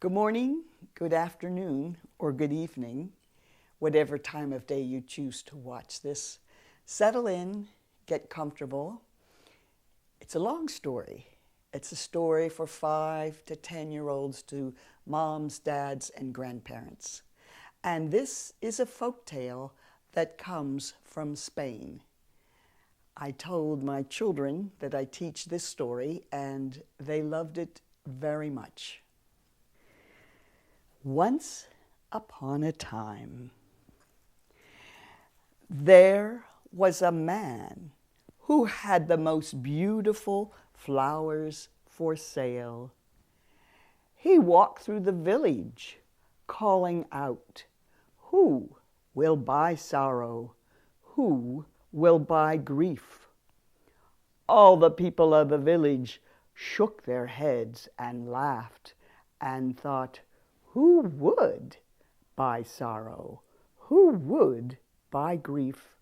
Good morning, good afternoon, or good evening, whatever time of day you choose to watch this. Settle in, get comfortable. It's a long story. It's a story for 5 to 10-year-olds to moms, dads, and grandparents. And this is a folk tale that comes from Spain. I told my children that I teach this story, and they loved it very much. Once upon a time, there was a man who had the most beautiful flowers for sale. He walked through the village, calling out, "Who will buy sorrow? Who will buy grief?" All the people of the village shook their heads and laughed and thought, who would buy sorrow? Who would buy grief?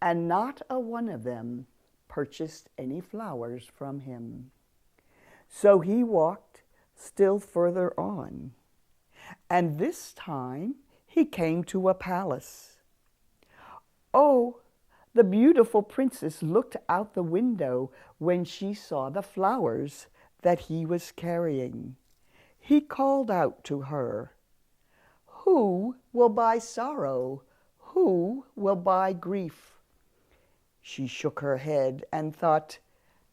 And not a one of them purchased any flowers from him. So he walked still further on, and this time he came to a palace. Oh, the beautiful princess looked out the window when she saw the flowers that he was carrying. He called out to her, "Who will buy sorrow? Who will buy grief?" She shook her head and thought,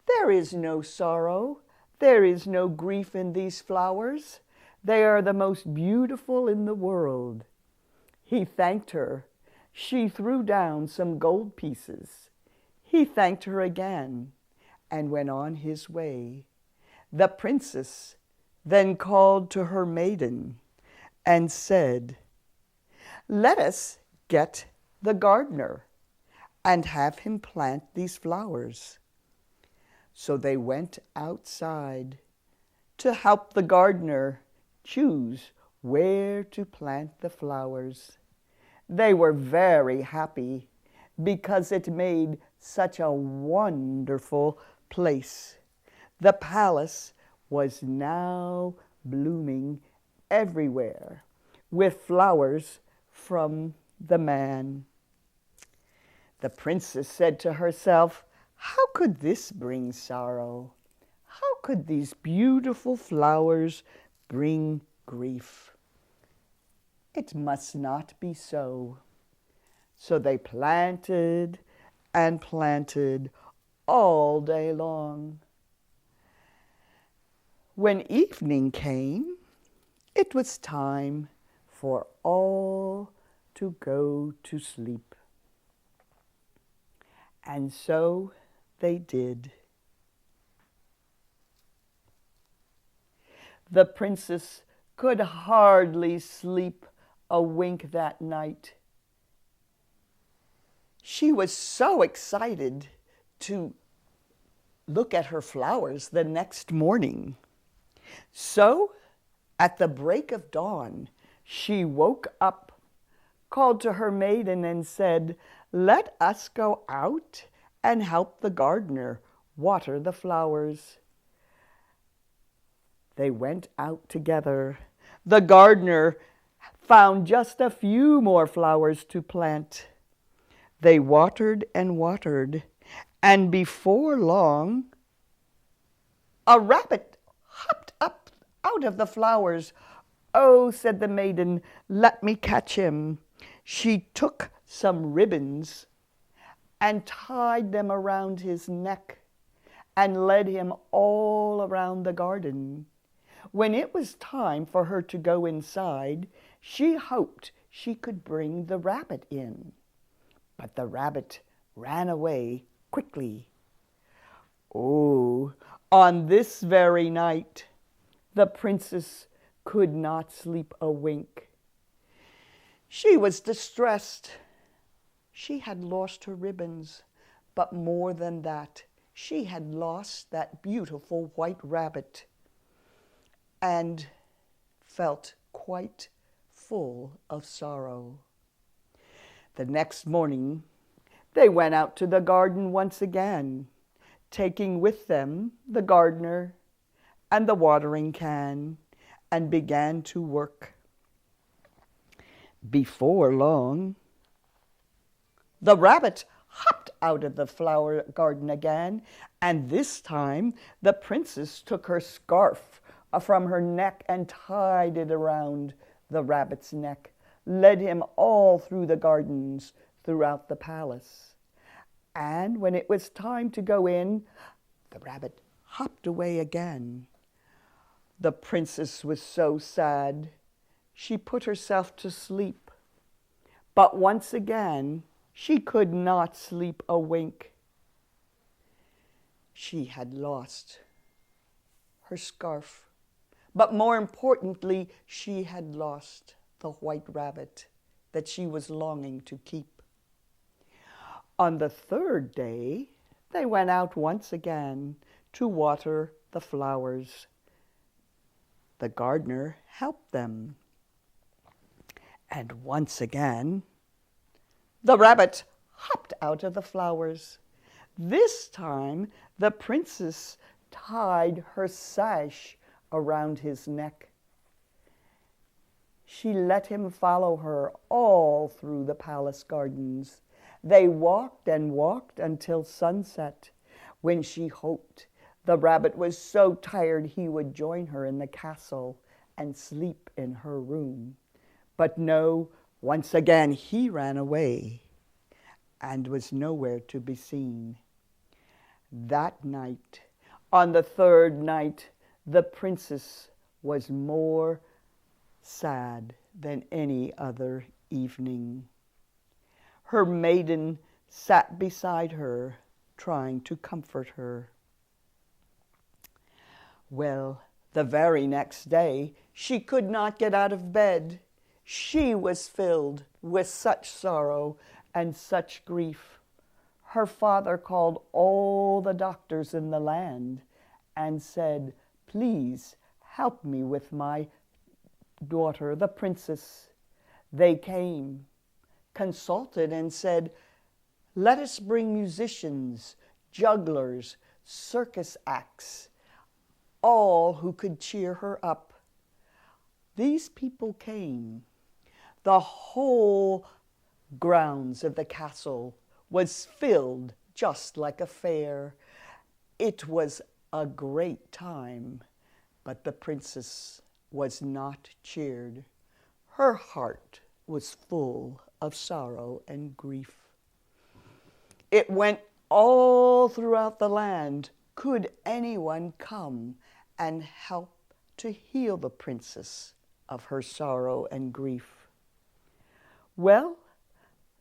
"There is no sorrow, there is no grief in these flowers. They are the most beautiful in the world." He thanked her. She threw down some gold pieces. He thanked her again and went on his way. The princess then called to her maiden and said, "Let us get the gardener and have him plant these flowers." So they went outside to help the gardener choose where to plant the flowers. They were very happy because it made such a wonderful place. The palace was now blooming everywhere with flowers from the man. The princess said to herself, "How could this bring sorrow? How could these beautiful flowers bring grief? It must not be so." So they planted and planted all day long. When evening came, it was time for all to go to sleep. And so they did. The princess could hardly sleep a wink that night. She was so excited to look at her flowers the next morning. So, at the break of dawn, she woke up, called to her maiden and said, "Let us go out and help the gardener water the flowers." They went out together. The gardener found just a few more flowers to plant. They watered and watered, and before long, a rabbit hopped up out of the flowers. "Oh," said the maiden, "let me catch him." She took some ribbons and tied them around his neck and led him all around the garden. When it was time for her to go inside, she hoped she could bring the rabbit in. But the rabbit ran away quickly. Oh, on this very night, the princess could not sleep a wink. She was distressed. She had lost her ribbons, but more than that, she had lost that beautiful white rabbit and felt quite full of sorrow. The next morning, they went out to the garden once again, taking with them the gardener and the watering can and began to work. Before long, the rabbit hopped out of the flower garden again, and this time the princess took her scarf from her neck and tied it around the rabbit's neck, led him all through the gardens throughout the palace. And when it was time to go in, the rabbit hopped away again. The princess was so sad, she put herself to sleep. But once again, she could not sleep a wink. She had lost her scarf, but more importantly, she had lost the white rabbit that she was longing to keep. On the third day, they went out once again to water the flowers. The gardener helped them. And once again, the rabbit hopped out of the flowers. This time, the princess tied her sash around his neck. She let him follow her all through the palace gardens. They walked and walked until sunset, when she hoped the rabbit was so tired he would join her in the castle and sleep in her room. But no, once again he ran away and was nowhere to be seen. That night, on the third night, the princess was more sad than any other evening. Her maiden sat beside her, trying to comfort her. Well, the very next day, she could not get out of bed. She was filled with such sorrow and such grief. Her father called all the doctors in the land and said, "Please help me with my daughter, the princess." They came, consulted, and said, "Let us bring musicians, jugglers, circus acts, all who could cheer her up." These people came. The whole grounds of the castle was filled just like a fair. It was a great time, but the princess was not cheered. Her heart was full of sorrow and grief. It went all throughout the land. Could anyone come and help to heal the princess of her sorrow and grief? Well,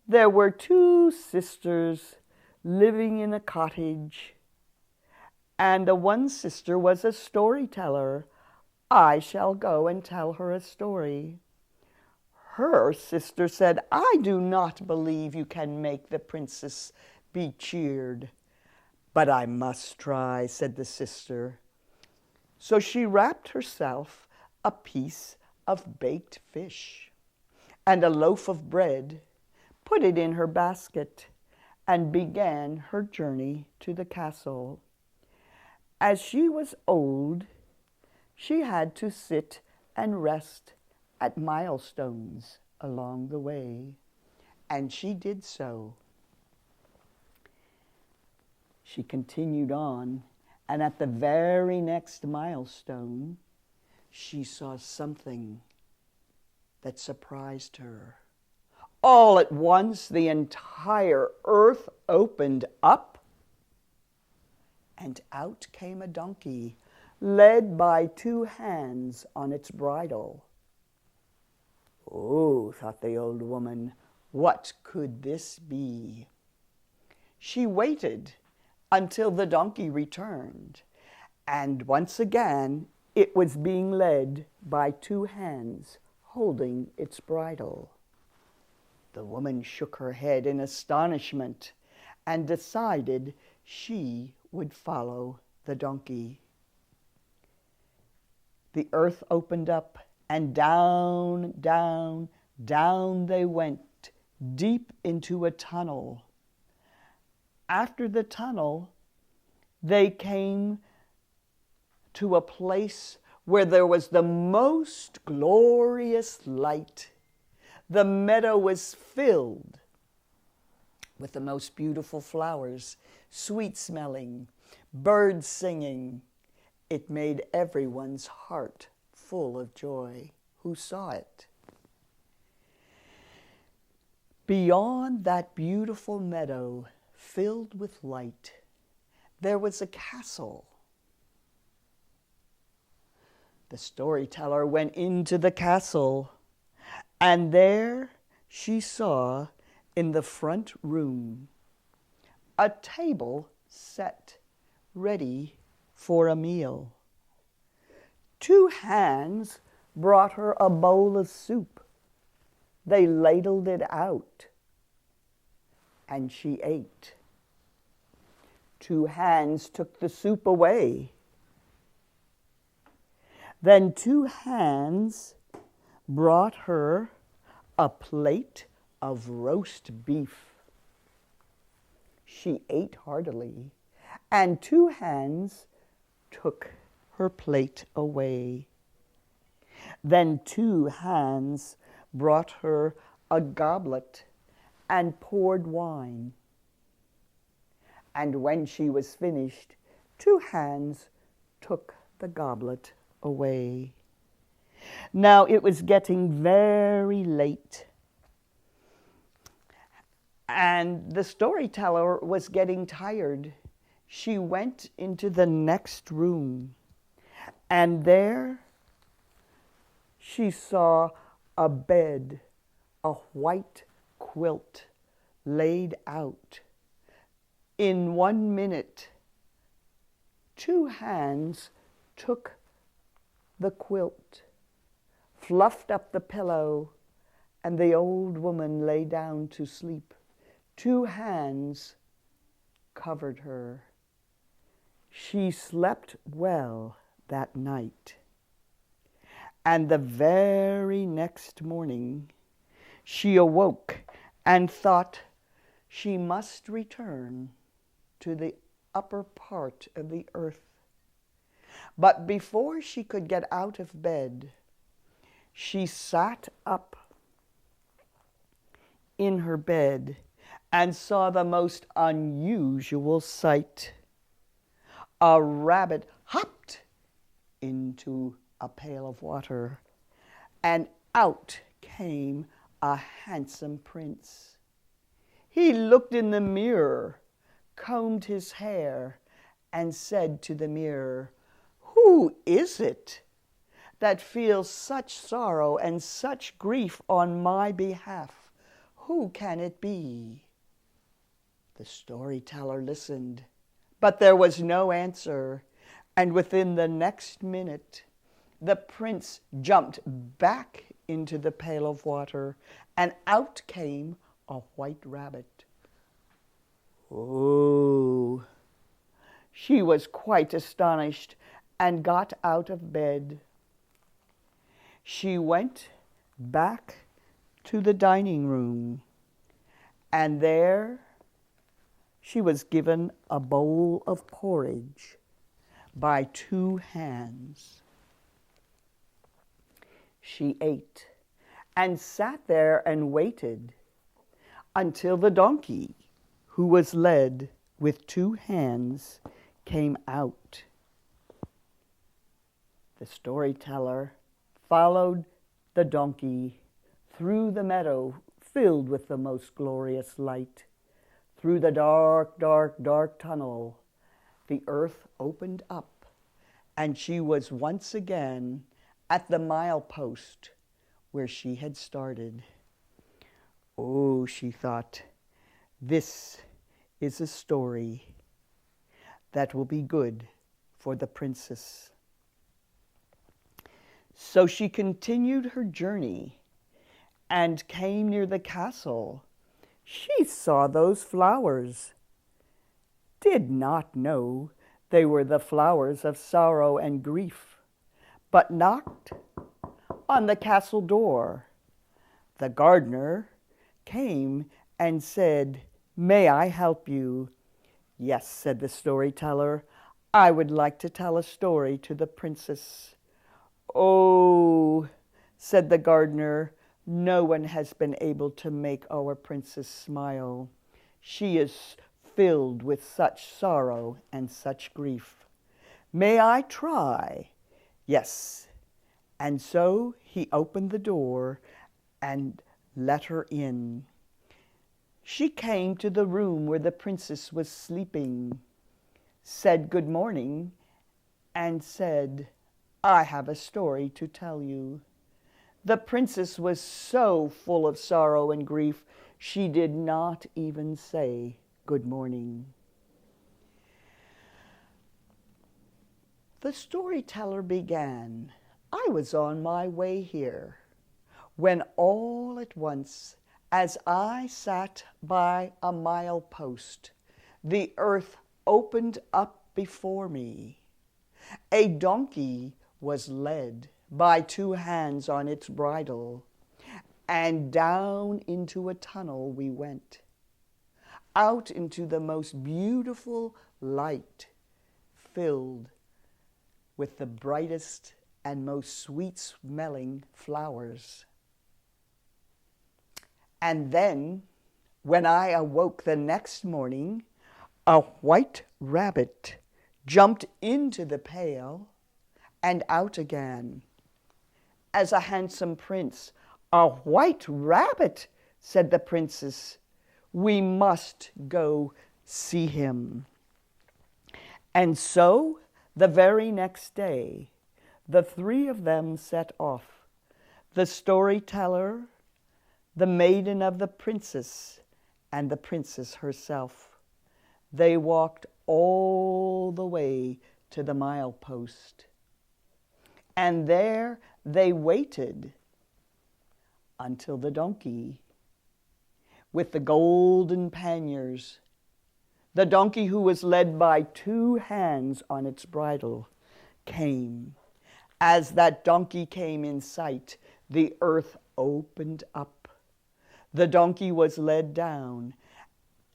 there were two sisters living in a cottage, and the one sister was a storyteller. I shall go and tell her a story. Her sister said, "I do not believe you can make the princess be cheered." "But I must try," said the sister. So she wrapped herself a piece of baked fish and a loaf of bread, put it in her basket, and began her journey to the castle. As she was old, she had to sit and rest at milestones along the way, and she did so. She continued on, and at the very next milestone, she saw something that surprised her. All at once, the entire earth opened up, and out came a donkey, led by two hands on its bridle. "Oh," thought the old woman, "what could this be?" She waited until the donkey returned, and once again it was being led by two hands holding its bridle. The woman shook her head in astonishment and decided she would follow the donkey. The earth opened up, and down, down, down they went, deep into a tunnel. After the tunnel, they came to a place where there was the most glorious light. The meadow was filled with the most beautiful flowers, sweet-smelling, birds singing. It made everyone's heart full of joy who saw it. Beyond that beautiful meadow filled with light, there was a castle. The storyteller went into the castle, and there she saw in the front room a table set ready for a meal. Two hands brought her a bowl of soup. They ladled it out, and she ate. Two hands took the soup away. Then two hands brought her a plate of roast beef. She ate heartily, and two hands took her plate away. Then two hands brought her a goblet and poured wine. And when she was finished, two hands took the goblet away. Now it was getting very late, and the storyteller was getting tired. She went into the next room, and there she saw a bed, a white quilt laid out. In 1 minute, two hands took the quilt, fluffed up the pillow, and the old woman lay down to sleep. Two hands covered her. She slept well that night. And the very next morning, she awoke and thought she must return to the upper part of the earth. But before she could get out of bed, she sat up in her bed and saw the most unusual sight. A rabbit hopped into a pail of water, and out came a handsome prince. He looked in the mirror, combed his hair, and said to the mirror, "Who is it that feels such sorrow and such grief on my behalf? Who can it be?" The storyteller listened, but there was no answer, and within the next minute, the prince jumped back into the pail of water, and out came a white rabbit. Oh, she was quite astonished and got out of bed. She went back to the dining room, and there she was given a bowl of porridge by two hands. She ate and sat there and waited until the donkey, who was led with two hands, came out. The storyteller followed the donkey through the meadow filled with the most glorious light. Through the dark, dark, dark tunnel, the earth opened up, and she was once again at the milepost where she had started. Oh, she thought, this is a story that will be good for the princess. So she continued her journey and came near the castle. She saw those flowers, did not know they were the flowers of sorrow and grief, but knocked on the castle door. The gardener came and said, "May I help you?" "Yes," said the storyteller, "I would like to tell a story to the princess." "Oh," said the gardener, "no one has been able to make our princess smile. She is filled with such sorrow and such grief. May I try?" Yes. And so he opened the door and let her in. She came to the room where the princess was sleeping, said good morning, and said, "I have a story to tell you." The princess was so full of sorrow and grief, she did not even say good morning. The storyteller began, "I was on my way here, when all at once, as I sat by a milepost, the earth opened up before me. A donkey was led by two hands on its bridle, and down into a tunnel we went, out into the most beautiful light, filled with the brightest and most sweet-smelling flowers. And then, when I awoke the next morning, a white rabbit jumped into the pail and out again. As a handsome prince." "A white rabbit," said the princess. "We must go see him." And so, the very next day, the three of them set off, the storyteller, the maiden of the princess, and the princess herself. They walked all the way to the milepost, and there they waited until the donkey with the golden panniers, the donkey who was led by two hands on its bridle, came. As that donkey came in sight, the earth opened up. The donkey was led down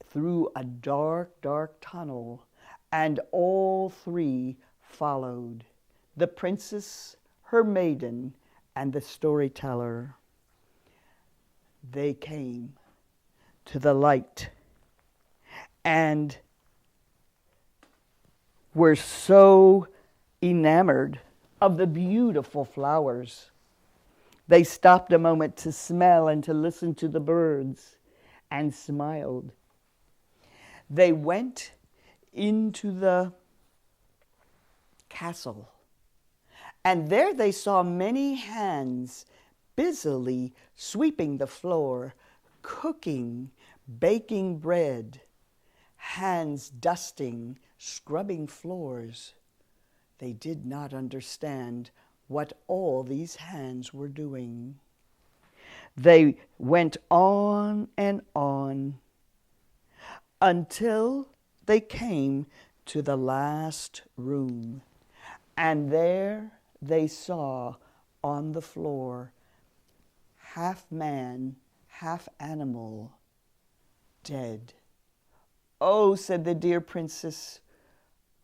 through a dark, dark tunnel, and all three followed, the princess, her maiden, and the storyteller. They came to the light and were so enamored of the beautiful flowers. They stopped a moment to smell and to listen to the birds and smiled. They went into the castle, and there they saw many hands busily sweeping the floor, cooking, baking bread, hands dusting, scrubbing floors. They did not understand what all these hands were doing. They went on and on until they came to the last room, and there they saw on the floor, half man, half animal, dead. "Oh," said the dear princess,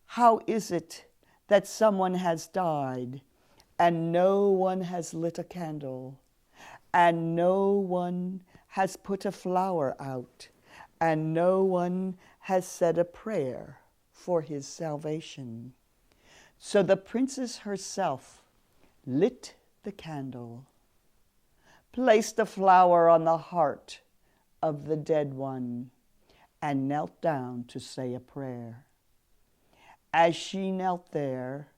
"how is it that someone has died, and no one has lit a candle, and no one has put a flower out, and no one has said a prayer for his salvation?" So the princess herself lit the candle, placed a flower on the heart of the dead one, and knelt down to say a prayer. As she knelt there,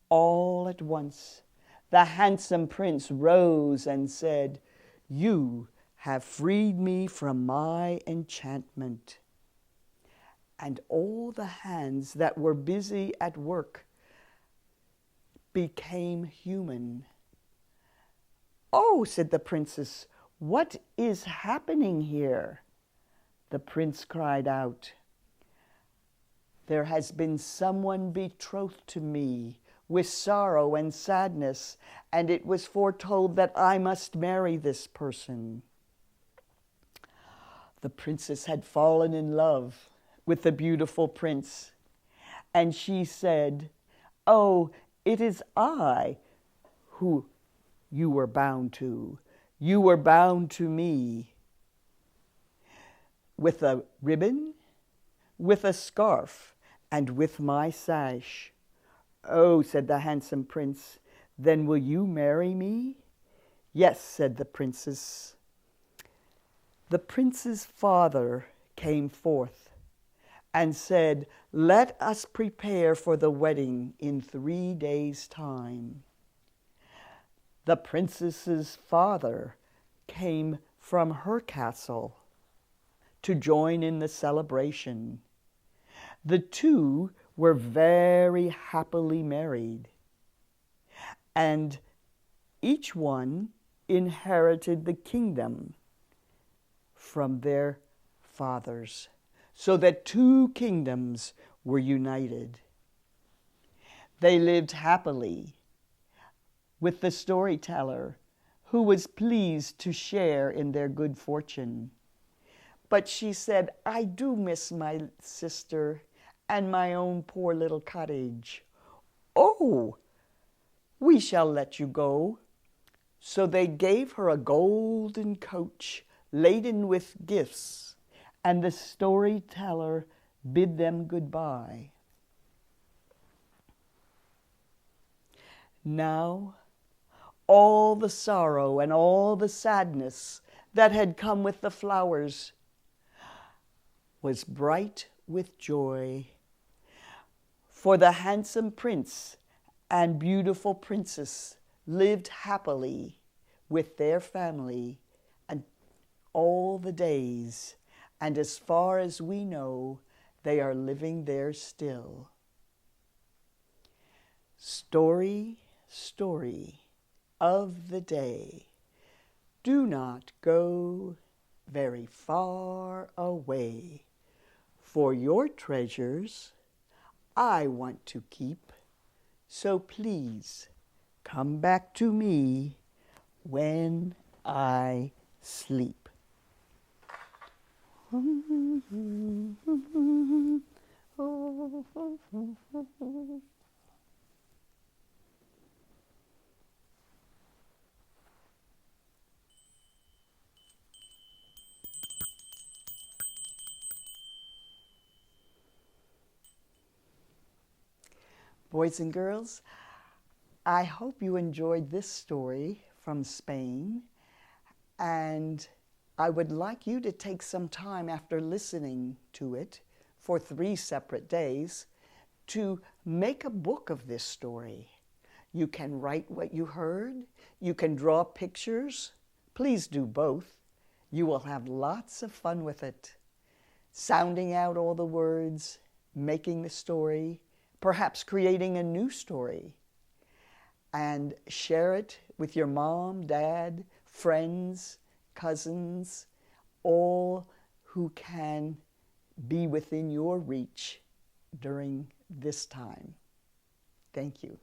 all at once, the handsome prince rose and said, "You have freed me from my enchantment." And all the hands that were busy at work became human. "Oh," said the princess, "what is happening here?" The prince cried out, "There has been someone betrothed to me with sorrow and sadness, and it was foretold that I must marry this person." The princess had fallen in love with the beautiful prince, and she said, "Oh, it is I who you were bound to. You were bound to me with a ribbon, with a scarf, and with my sash. Oh, said the handsome prince, then will you marry me? Yes, said the princess. The prince's father came forth and said, let us prepare for the wedding in 3 days' time. The princess's father came from her castle to join in the celebration. The two were very happily married, and each one inherited the kingdom from their fathers, so that 2 kingdoms were united. They lived happily with the storyteller, who was pleased to share in their good fortune. But she said, I do miss my sister and my own poor little cottage. Oh, we shall let you go. So they gave her a golden coach laden with gifts, and the storyteller bid them goodbye. Now, all the sorrow and all the sadness that had come with the flowers was bright with joy, for the handsome prince and beautiful princess lived happily with their family and all the days, and as far as we know, they are living there still. Story, story of the day. Do not go very far away, for your treasures I want to keep. So please come back to me when I sleep. Boys and girls, I hope you enjoyed this story from Spain, and I would like you to take some time after listening to it for 3 separate days to make a book of this story. You can write what you heard. You can draw pictures. Please do both. You will have lots of fun with it, sounding out all the words, making the story, perhaps creating a new story, and share it with your mom, dad, friends, cousins, all who can be within your reach during this time. Thank you.